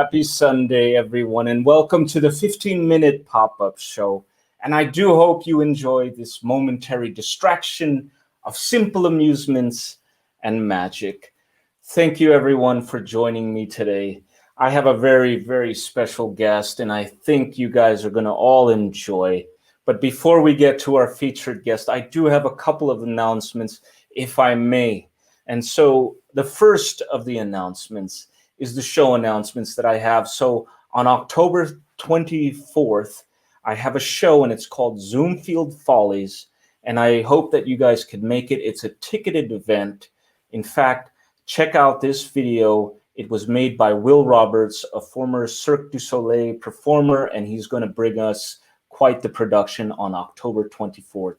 Happy Sunday, everyone, and welcome to the 15-minute pop-up show. And I do hope you enjoy this momentary distraction of simple amusements and magic. Thank you, everyone, for joining me today. I have a very, very special guest, and I think you guys are going to all enjoy. But before we get to our featured guest, I do have a couple of announcements, if I may. And so the first of the announcements is the show announcements that I have. So on October 24th, I have a show and it's called Zoomfield Follies. And I hope that you guys can make it. It's a ticketed event. In fact, check out this video. It was made by Will Roberts, a former Cirque du Soleil performer, and he's going to bring us quite the production on October 24th.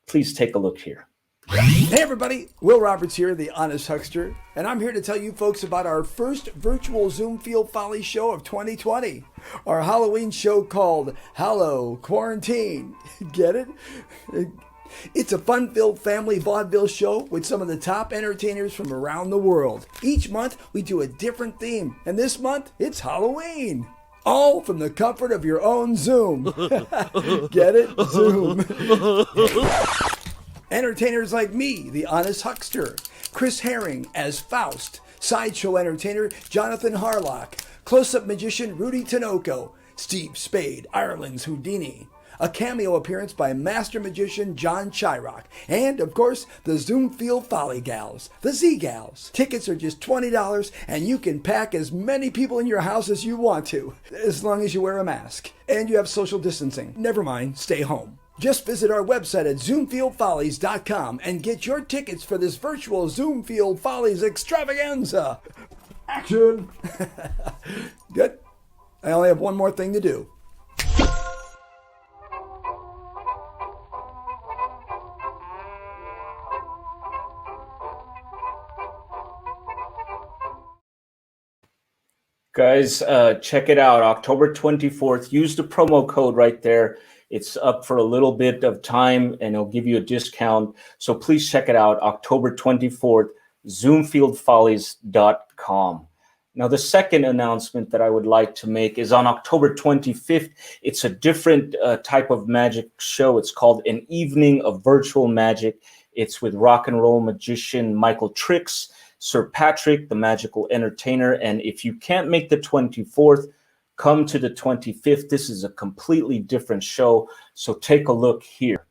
Please take a look here. Hey everybody, Will Roberts here, the Honest Huckster, and I'm here to tell you folks about our first virtual Zoomfield Follies show of 2020. Our Halloween show called Hallow Quarantine. Get it? It's a fun-filled family vaudeville show with some of the top entertainers from around the world. Each month we do a different theme, and this month it's Halloween. All from the comfort of your own Zoom. Get it? Zoom. Entertainers like me, the Honest Huckster, Chris Herren as Faust, sideshow entertainer Jonathan Harlock, close-up magician Rudy Tinoco, Steve Spade, Ireland's Houdini, a cameo appearance by master magician John Shyrock, and, of course, the Zoomfield Folly Gals, the Z-Gals. Tickets are just $20, and you can pack as many people in your house as you want to, as long as you wear a mask. And you have social distancing. Never mind, stay home. Just visit our website at zoomfieldfollies.com and get your tickets for this virtual Zoomfield Follies extravaganza. Action! Good. I only have one more thing to do. Guys, check it out, October 24th. Use the promo code right there. It's up for a little bit of time, and it'll give you a discount. So please check it out, October 24th, zoomfieldfollies.com. Now, the second announcement that I would like to make is on October 25th. It's a different type of magic show. It's called An Evening of Virtual Magic. It's with rock and roll magician Michael Tricks, Sir Patrick, the magical entertainer. And if you can't make the 24th, come to the 25th. This is a completely different show. So take a look here.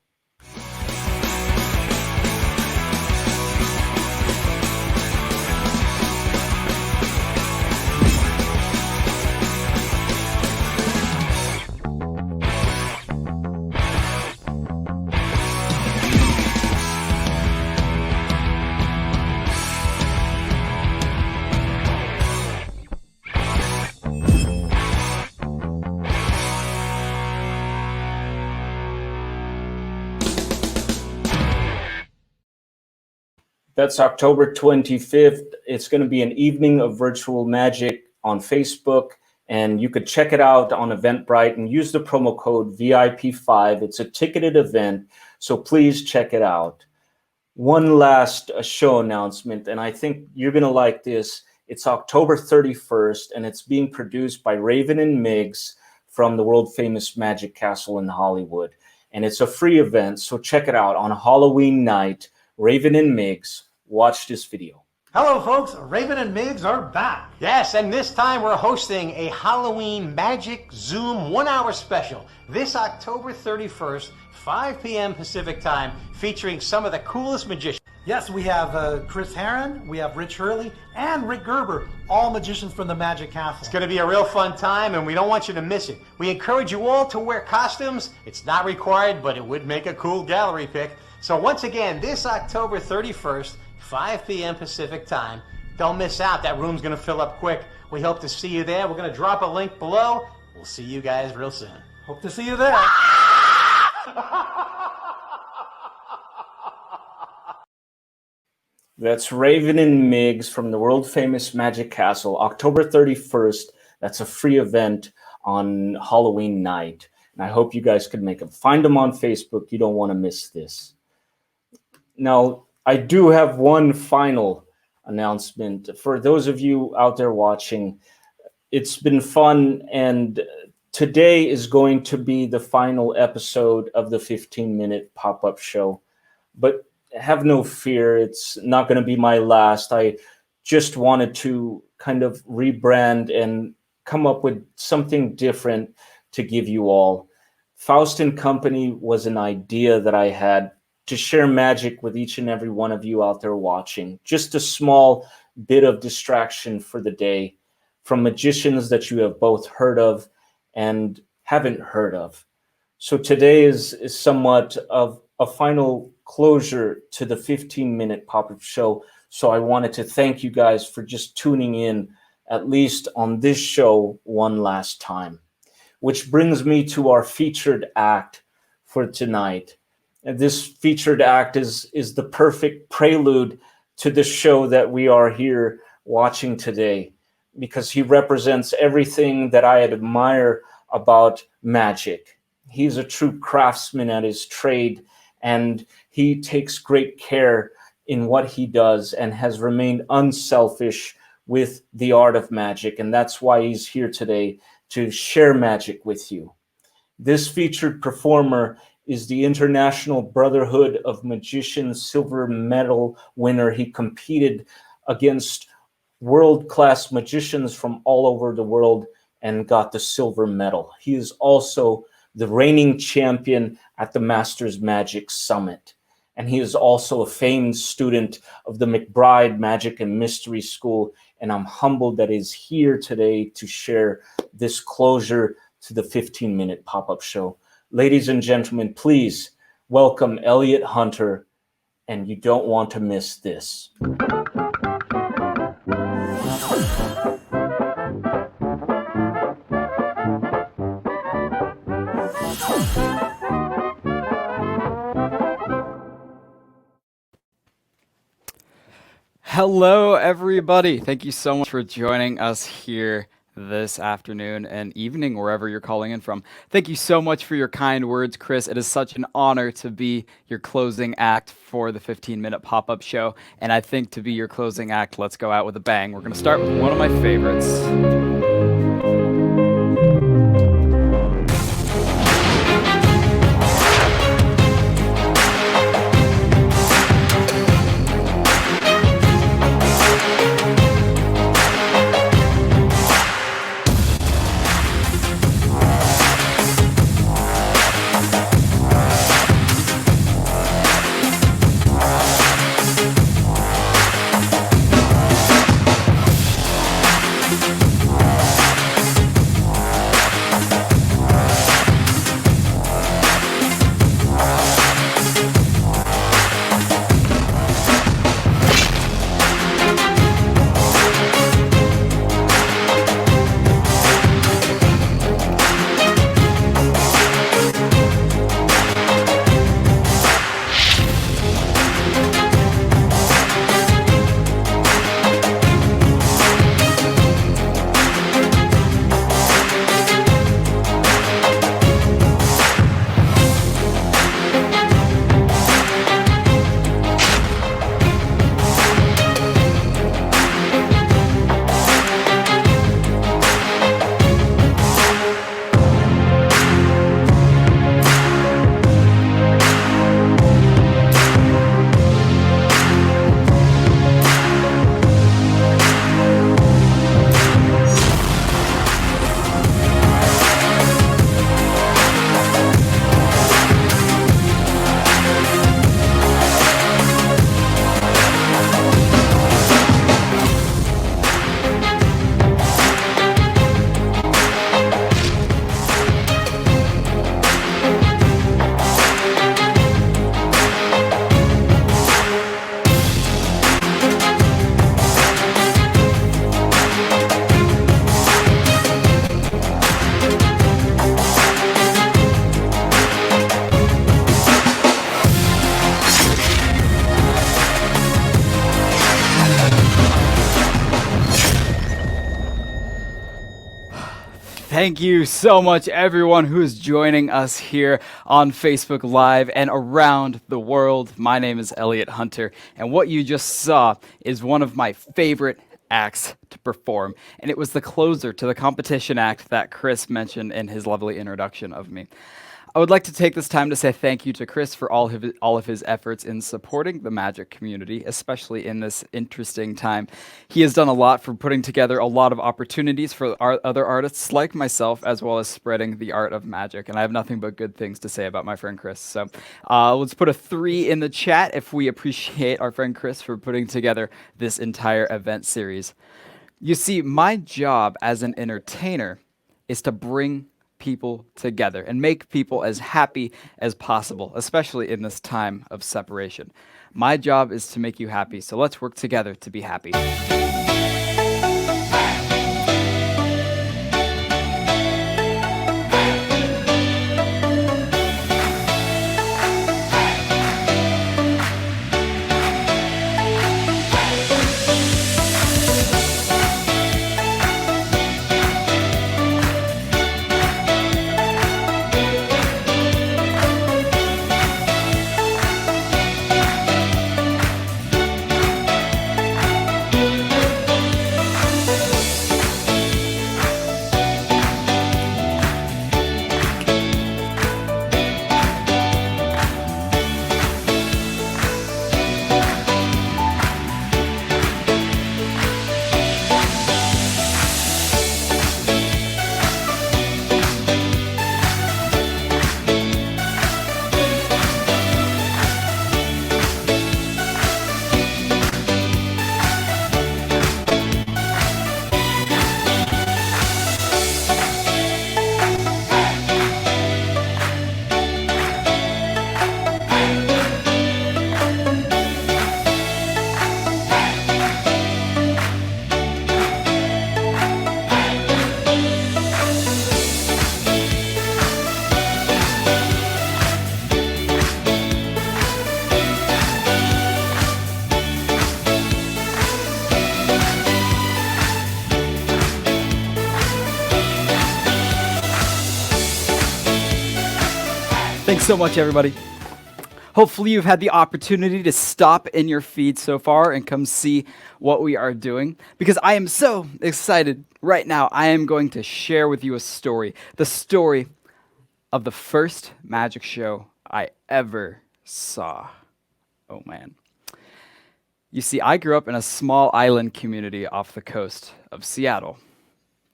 That's October 25th. It's going to be an evening of virtual magic on Facebook, and you could check it out on Eventbrite and use the promo code VIP5. It's a ticketed event, so please check it out. One last show announcement, and I think you're going to like this. It's October 31st, and it's being produced by Raven and Miggs from the world-famous Magic Castle in Hollywood. And it's a free event, so check it out on Halloween night. Raven and Miggs, watch this video. Hello folks, Raven and Miggs are back. Yes, and this time we're hosting a Halloween Magic Zoom 1-hour special this October 31st, 5 p.m. Pacific time, featuring some of the coolest magicians. Yes, we have Chris Herren, we have Rich Hurley, and Rick Gerber, all magicians from the Magic Castle. It's going to be a real fun time, and we don't want you to miss it. We encourage you all to wear costumes. It's not required, but it would make a cool gallery pick. So once again, this October 31st, 5 p.m. Pacific time. Don't miss out. That room's going to fill up quick. We hope to see you there. We're going to drop a link below. We'll see you guys real soon. Hope to see you there. That's Raven and Miggs from the world-famous Magic Castle, October 31st. That's a free event on Halloween night. And I hope you guys could make them. Find them on Facebook. You don't want to miss this. Now, I do have one final announcement. For those of you out there watching, It's been fun, and today is going to be the final episode of the 15-minute pop-up show. But have no fear, it's not going to be my last. I just wanted to kind of rebrand and come up with something different to give you all. Faust and Company was an idea that I had to share magic with each and every one of you out there watching. Just a small bit of distraction for the day from magicians that you have both heard of and haven't heard of. So today is somewhat of a final closure to the 15-minute pop-up show. So I wanted to thank you guys for just tuning in, at least on this show, one last time. Which brings me to our featured act for tonight. And this featured act is the perfect prelude to the show that we are here watching today, because he represents everything that I admire about magic. He's a true craftsman at his trade, and he takes great care in what he does and has remained unselfish with the art of magic. And that's why he's here today, to share magic with you. This featured performer is the International Brotherhood of Magicians silver medal winner. He competed against world-class magicians from all over the world and got the silver medal. He is also the reigning champion at the Masters Magic Summit. And he is also a famed student of the McBride Magic and Mystery School. And I'm humbled that he's here today to share this closure to the 15-minute pop-up show. Ladies and gentlemen, please welcome Elliott Hunter, and you don't want to miss this. Hello, everybody. Thank you so much for joining us here this afternoon and evening, wherever you're calling in from. Thank you so much for your kind words, Chris. It is such an honor to be your closing act for the 15-minute pop-up show. And I think to be your closing act, let's go out with a bang. We're going to start with one of my favorites. Thank you so much, everyone who is joining us here on Facebook Live and around the world. My name is Elliott Hunter, and what you just saw is one of my favorite acts to perform, and it was the closer to the competition act that Chris mentioned in his lovely introduction of me. I would like to take this time to say thank you to Chris for all of his efforts in supporting the magic community, especially in this interesting time. He has done a lot for putting together a lot of opportunities for other artists like myself, as well as spreading the art of magic. And I have nothing but good things to say about my friend Chris. So let's put a 3 in the chat if we appreciate our friend Chris for putting together this entire event series. You see, my job as an entertainer is to bring people together and make people as happy as possible, especially in this time of separation. My job is to make you happy, so let's work together to be happy. Thanks so much, everybody. Hopefully you've had the opportunity to stop in your feed so far and come see what we are doing, because I am so excited right now. I am going to share with you a story, the story of the first magic show I ever saw. Oh man. You see, I grew up in a small island community off the coast of Seattle.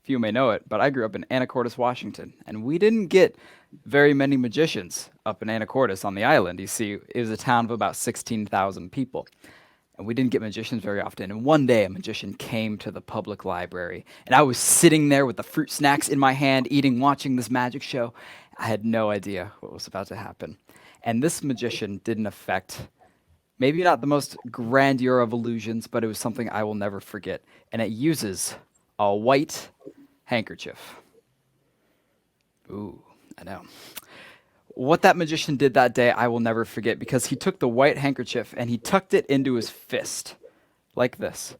Few may know it, but I grew up in Anacortes, Washington, and we didn't get very many magicians up in Anacortes on the island. You see, it was a town of about 16,000 people, and we didn't get magicians very often. And one day, a magician came to the public library, and I was sitting there with the fruit snacks in my hand, watching this magic show. I had no idea what was about to happen. And this magician did an effect, maybe not the most grandeur of illusions, but it was something I will never forget. And it uses a white handkerchief. Ooh, I know. What that magician did that day, I will never forget, because he took the white handkerchief and he tucked it into his fist, like this.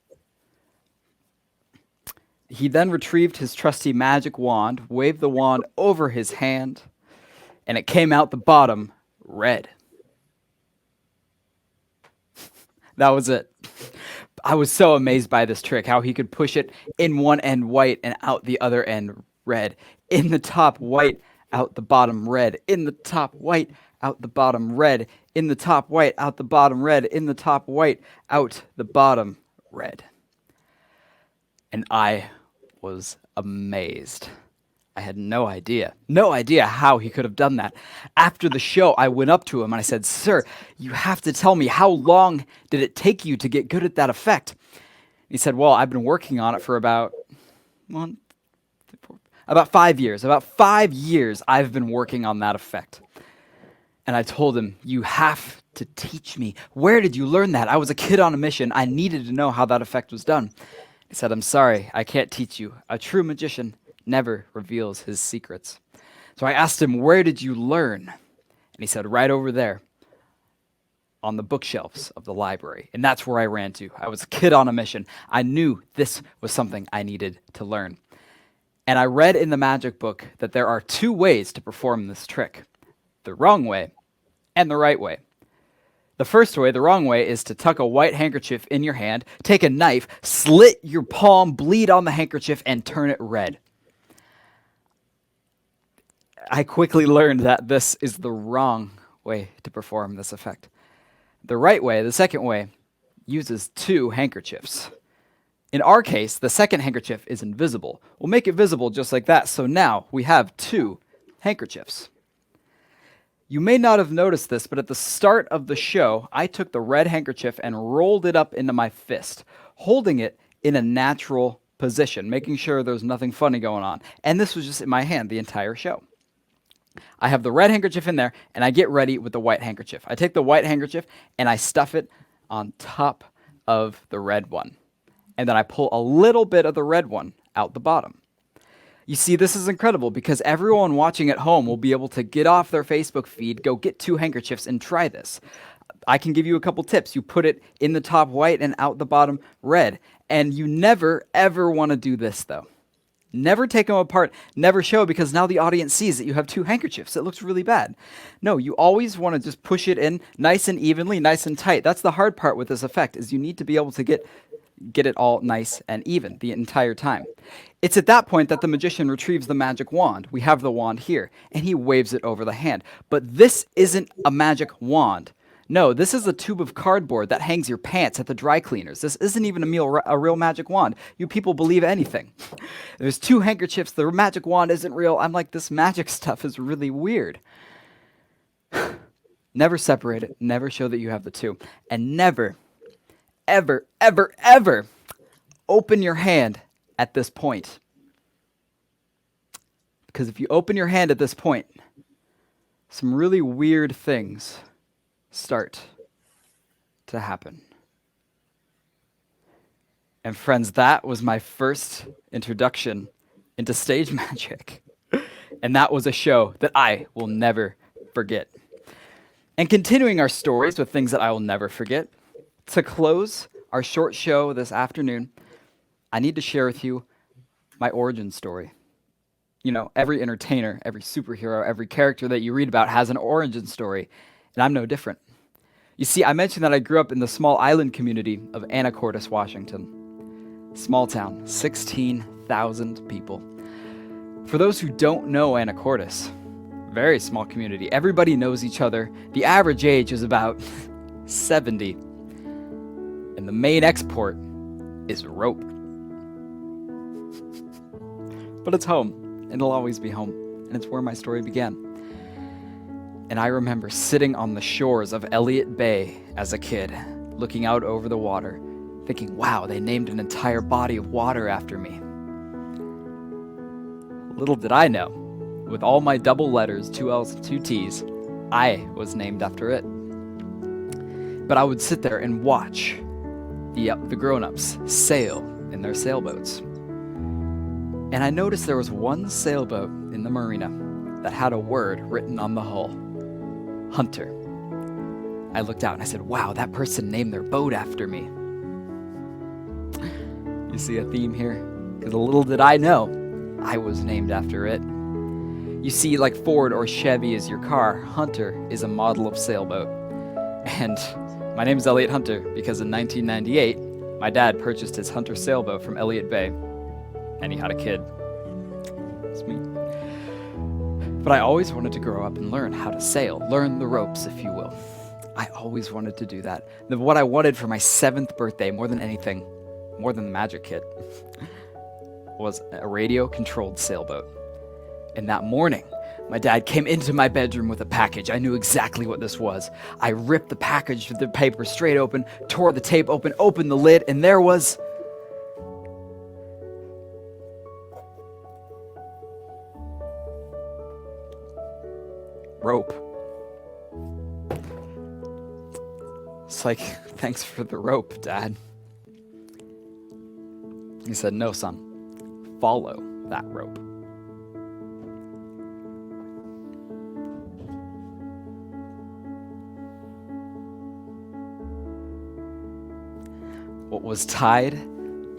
He then retrieved his trusty magic wand, waved the wand over his hand, and it came out the bottom red. That was it. I was so amazed by this trick, how he could push it in one end white and out the other end red. In the top white, out the bottom red. In the top white, out the bottom red. In the top white, out the bottom red. In the top white, out the bottom red. And I was amazed. I had no idea how he could have done that. After the show, I went up to him and I said, "Sir, you have to tell me, how long did it take you to get good at that effect?" He said, "Well, I've been working on it for about 5 years. About 5 years I've been working on that effect." And I told him, "You have to teach me. Where did you learn that? I was a kid on a mission. I needed to know how that effect was done." He said, "I'm sorry, I can't teach you. A true magician never reveals his secrets." So I asked him, "Where did you learn?" And he said, "Right over there on the bookshelves of the library." And that's where I ran to. I was a kid on a mission. I knew this was something I needed to learn. And I read in the magic book that there are 2 ways to perform this trick: the wrong way and the right way. The first way, the wrong way, is to tuck a white handkerchief in your hand, take a knife, slit your palm, bleed on the handkerchief, and turn it red. I quickly learned that this is the wrong way to perform this effect. The right way, the second way, uses 2 handkerchiefs. In our case, the second handkerchief is invisible. We'll make it visible just like that, so now we have 2 handkerchiefs. You may not have noticed this, but at the start of the show, I took the red handkerchief and rolled it up into my fist, holding it in a natural position, making sure there's nothing funny going on. And this was just in my hand the entire show. I have the red handkerchief in there, and I get ready with the white handkerchief. I take the white handkerchief, and I stuff it on top of the red one. And then I pull a little bit of the red one out the bottom. You see, this is incredible because everyone watching at home will be able to get off their Facebook feed, go get 2 handkerchiefs, and try this. I can give you a couple tips. You put it in the top white and out the bottom red. And you never, ever want to do this, though. Never take them apart, never show, because now the audience sees that you have 2 handkerchiefs. It looks really bad. No, you always want to just push it in nice and evenly, nice and tight. That's the hard part with this effect, is you need to be able to get it all nice and even the entire time. It's at that point that the magician retrieves the magic wand. We have the wand here, and he waves it over the hand. But this isn't a magic wand. No, this is a tube of cardboard that hangs your pants at the dry cleaners. This isn't even a real magic wand. You people believe anything. There's 2 handkerchiefs. The magic wand isn't real. I'm like, this magic stuff is really weird. Never separate it. Never show that you have the 2. And never, ever, ever, ever open your hand at this point. Because if you open your hand at this point, some really weird things start to happen. And friends, that was my first introduction into stage magic. And that was a show that I will never forget. And continuing our stories with things that I will never forget, to close our short show this afternoon, I need to share with you my origin story. You know, every entertainer, every superhero, every character that you read about has an origin story, and I'm no different. You see, I mentioned that I grew up in the small island community of Anacortes, Washington. Small town, 16,000 people. For those who don't know Anacortes, very small community. Everybody knows each other. The average age is about 70. And the main export is rope. But it's home, and it'll always be home, and it's where my story began. And I remember sitting on the shores of Elliott Bay as a kid, looking out over the water, thinking, wow, they named an entire body of water after me. Little did I know, with all my double letters, 2 L's and 2 T's, I was named after it. But I would sit there and watch the grown-ups sail in their sailboats. And I noticed there was one sailboat in the marina that had a word written on the hull, Hunter. I looked out and I said, wow, that person named their boat after me. You see a theme here? Because little did I know, I was named after it. You see, like Ford or Chevy is your car, Hunter is a model of sailboat. And my name is Elliott Hunter because in 1998, my dad purchased his Hunter sailboat from Elliott Bay. And he had a kid. It's me. But I always wanted to grow up and learn how to sail, learn the ropes, if you will. I always wanted to do that. What I wanted for my 7th birthday, more than anything, more than the magic kit, was a radio-controlled sailboat. And that morning, my dad came into my bedroom with a package. I knew exactly what this was. I ripped the package with the paper straight open, tore the tape open, opened the lid, and there was rope. It's like, thanks for the rope, Dad. He said, no, son, follow that rope. What was tied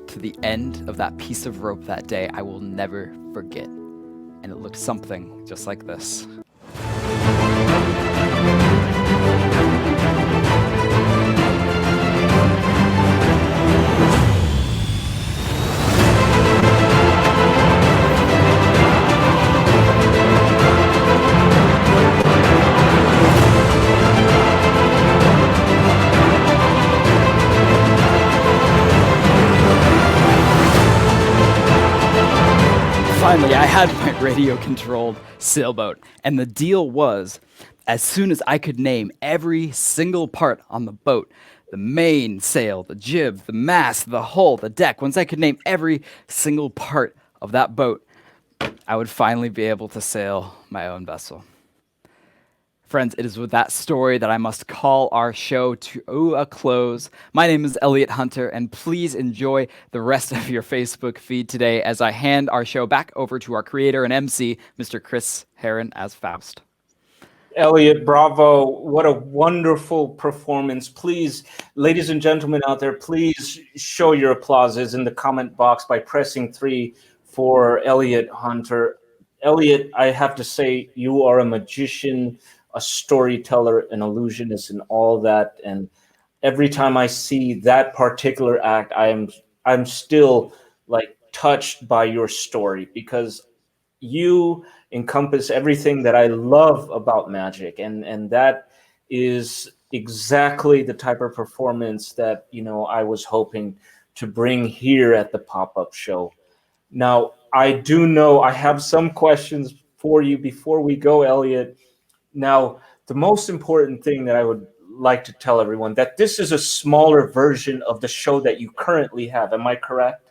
to the end of that piece of rope that day, I will never forget. And it looked something just like this. finally, I had my radio-controlled sailboat, and the deal was, as soon as I could name every single part on the boat, the main sail, the jib, the mast, the hull, the deck, once I could name every single part of that boat, I would finally be able to sail my own vessel. Friends, it is with that story that I must call our show to a close. My name is Elliott Hunter, and please enjoy the rest of your Facebook feed today as I hand our show back over to our creator and MC, Mr. Chris Herren as Faust. Elliott, bravo. What a wonderful performance. Please, ladies and gentlemen out there, please show your applauses in the comment box by pressing 3 for Elliott Hunter. Elliott, I have to say, you are a magician, a storyteller, an illusionist, and all that. And every time I see that particular act, I'm still like touched by your story, because you encompass everything that I love about magic, and that is exactly the type of performance that I was hoping to bring here at the pop-up show. Now, I do know I have some questions for you before we go, Elliott. Now, the most important thing that I would like to tell everyone, that this is a smaller version of the show that you currently have. Am I correct?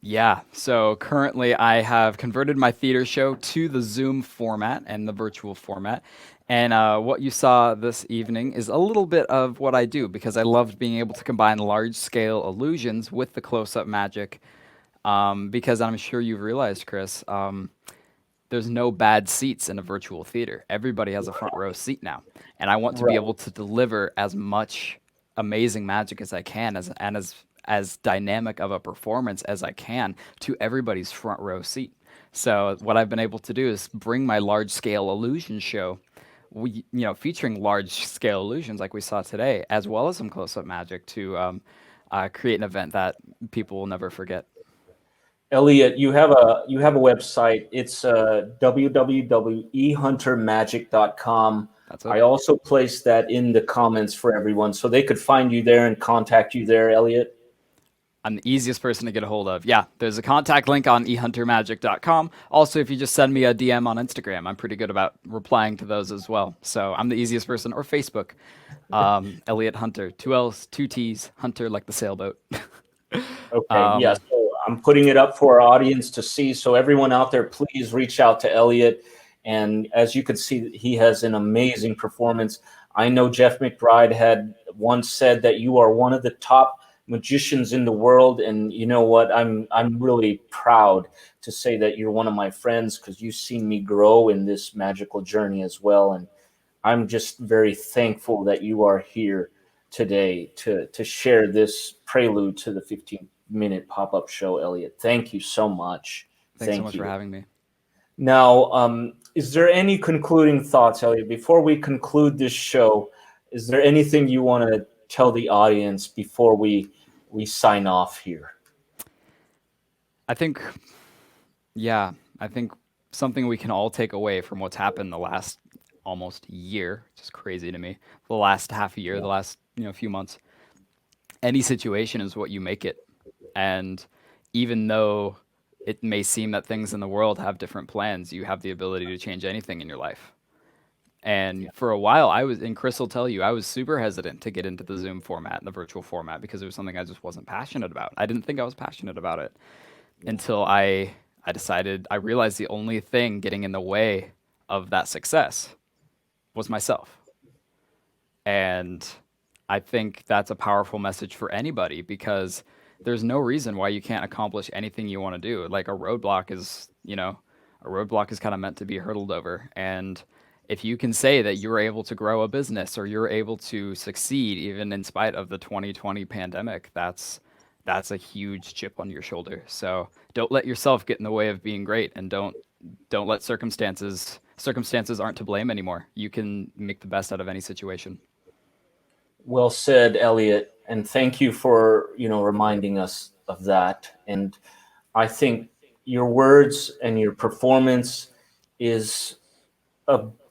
Yeah, so currently I have converted my theater show to the Zoom format and the virtual format. And what you saw this evening is a little bit of what I do, because I loved being able to combine large-scale illusions with the close-up magic. Because I'm sure you've realized, Chris, there's no bad seats in a virtual theater. Everybody has a front row seat now. And I want to be able to deliver as much amazing magic as I can, as dynamic of a performance as I can to everybody's front row seat. So what I've been able to do is bring my large-scale illusion show, featuring large-scale illusions like we saw today, as well as some close-up magic to create an event that people will never forget. Elliott, you have a website. It's www.ehuntermagic.com. That's it. I also placed that in the comments for everyone, so they could find you there and contact you there, Elliott. I'm the easiest person to get a hold of. Yeah, there's a contact link on ehuntermagic.com. Also, if you just send me a DM on Instagram, I'm pretty good about replying to those as well. So I'm the easiest person. Or Facebook, Elliott Hunter, 2 L's, 2 T's, Hunter like the sailboat. Okay, yeah, so I'm putting it up for our audience to see. So everyone out there, please reach out to Elliott. And as you can see, he has an amazing performance. I know Jeff McBride had once said that you are one of the top magicians in the world, and you know what? I'm really proud to say that you're one of my friends, because you've seen me grow in this magical journey as well. And I'm just very thankful that you are here today to share this prelude to the 15-minute pop-up show, Elliott. Thank you so much. Thanks so much for having me. Now, is there any concluding thoughts, Elliott, before we conclude this show? Is there anything you want to tell the audience before we sign off here? I think something we can all take away from what's happened the last almost year, which is crazy to me, the last half a year, the last few months. Any situation is what you make it. And even though it may seem that things in the world have different plans, you have the ability to change anything in your life. And for a while, Chris will tell you, I was super hesitant to get into the Zoom format and the virtual format, because it was something I just wasn't passionate about. I didn't think I was passionate about it until I realized the only thing getting in the way of that success was myself. And I think that's a powerful message for anybody, because there's no reason why you can't accomplish anything you want to do. Like a roadblock is kind of meant to be hurdled over. And if you can say that you're able to grow a business, or you're able to succeed even in spite of the 2020 pandemic, that's a huge chip on your shoulder. So don't let yourself get in the way of being great, and don't let circumstances aren't to blame anymore. You can make the best out of any situation. Well said, Elliott, and thank you for reminding us of that. And I think your words and your performance is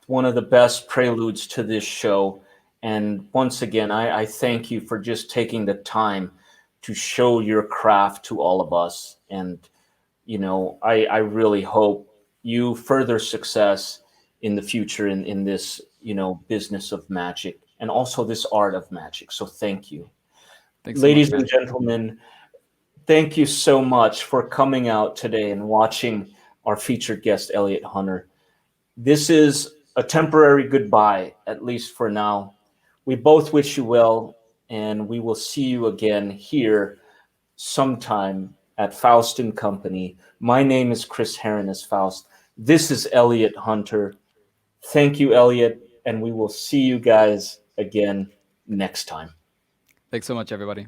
one of the best preludes to this show. And once again, I thank you for just taking the time to show your craft to all of us. And I really hope you further success in the future in this, business of magic and also this art of magic. So thank you. Thanks so much, Ladies man. and gentlemen, thank you so much for coming out today and watching our featured guest, Elliott Hunter. This is a temporary goodbye, at least for now. We both wish you well, and we will see you again here sometime at Faust and Company. My name is Chris Herren as Faust. This is Elliott Hunter. Thank you, Elliott, and we will see you guys again next time. Thanks so much, everybody.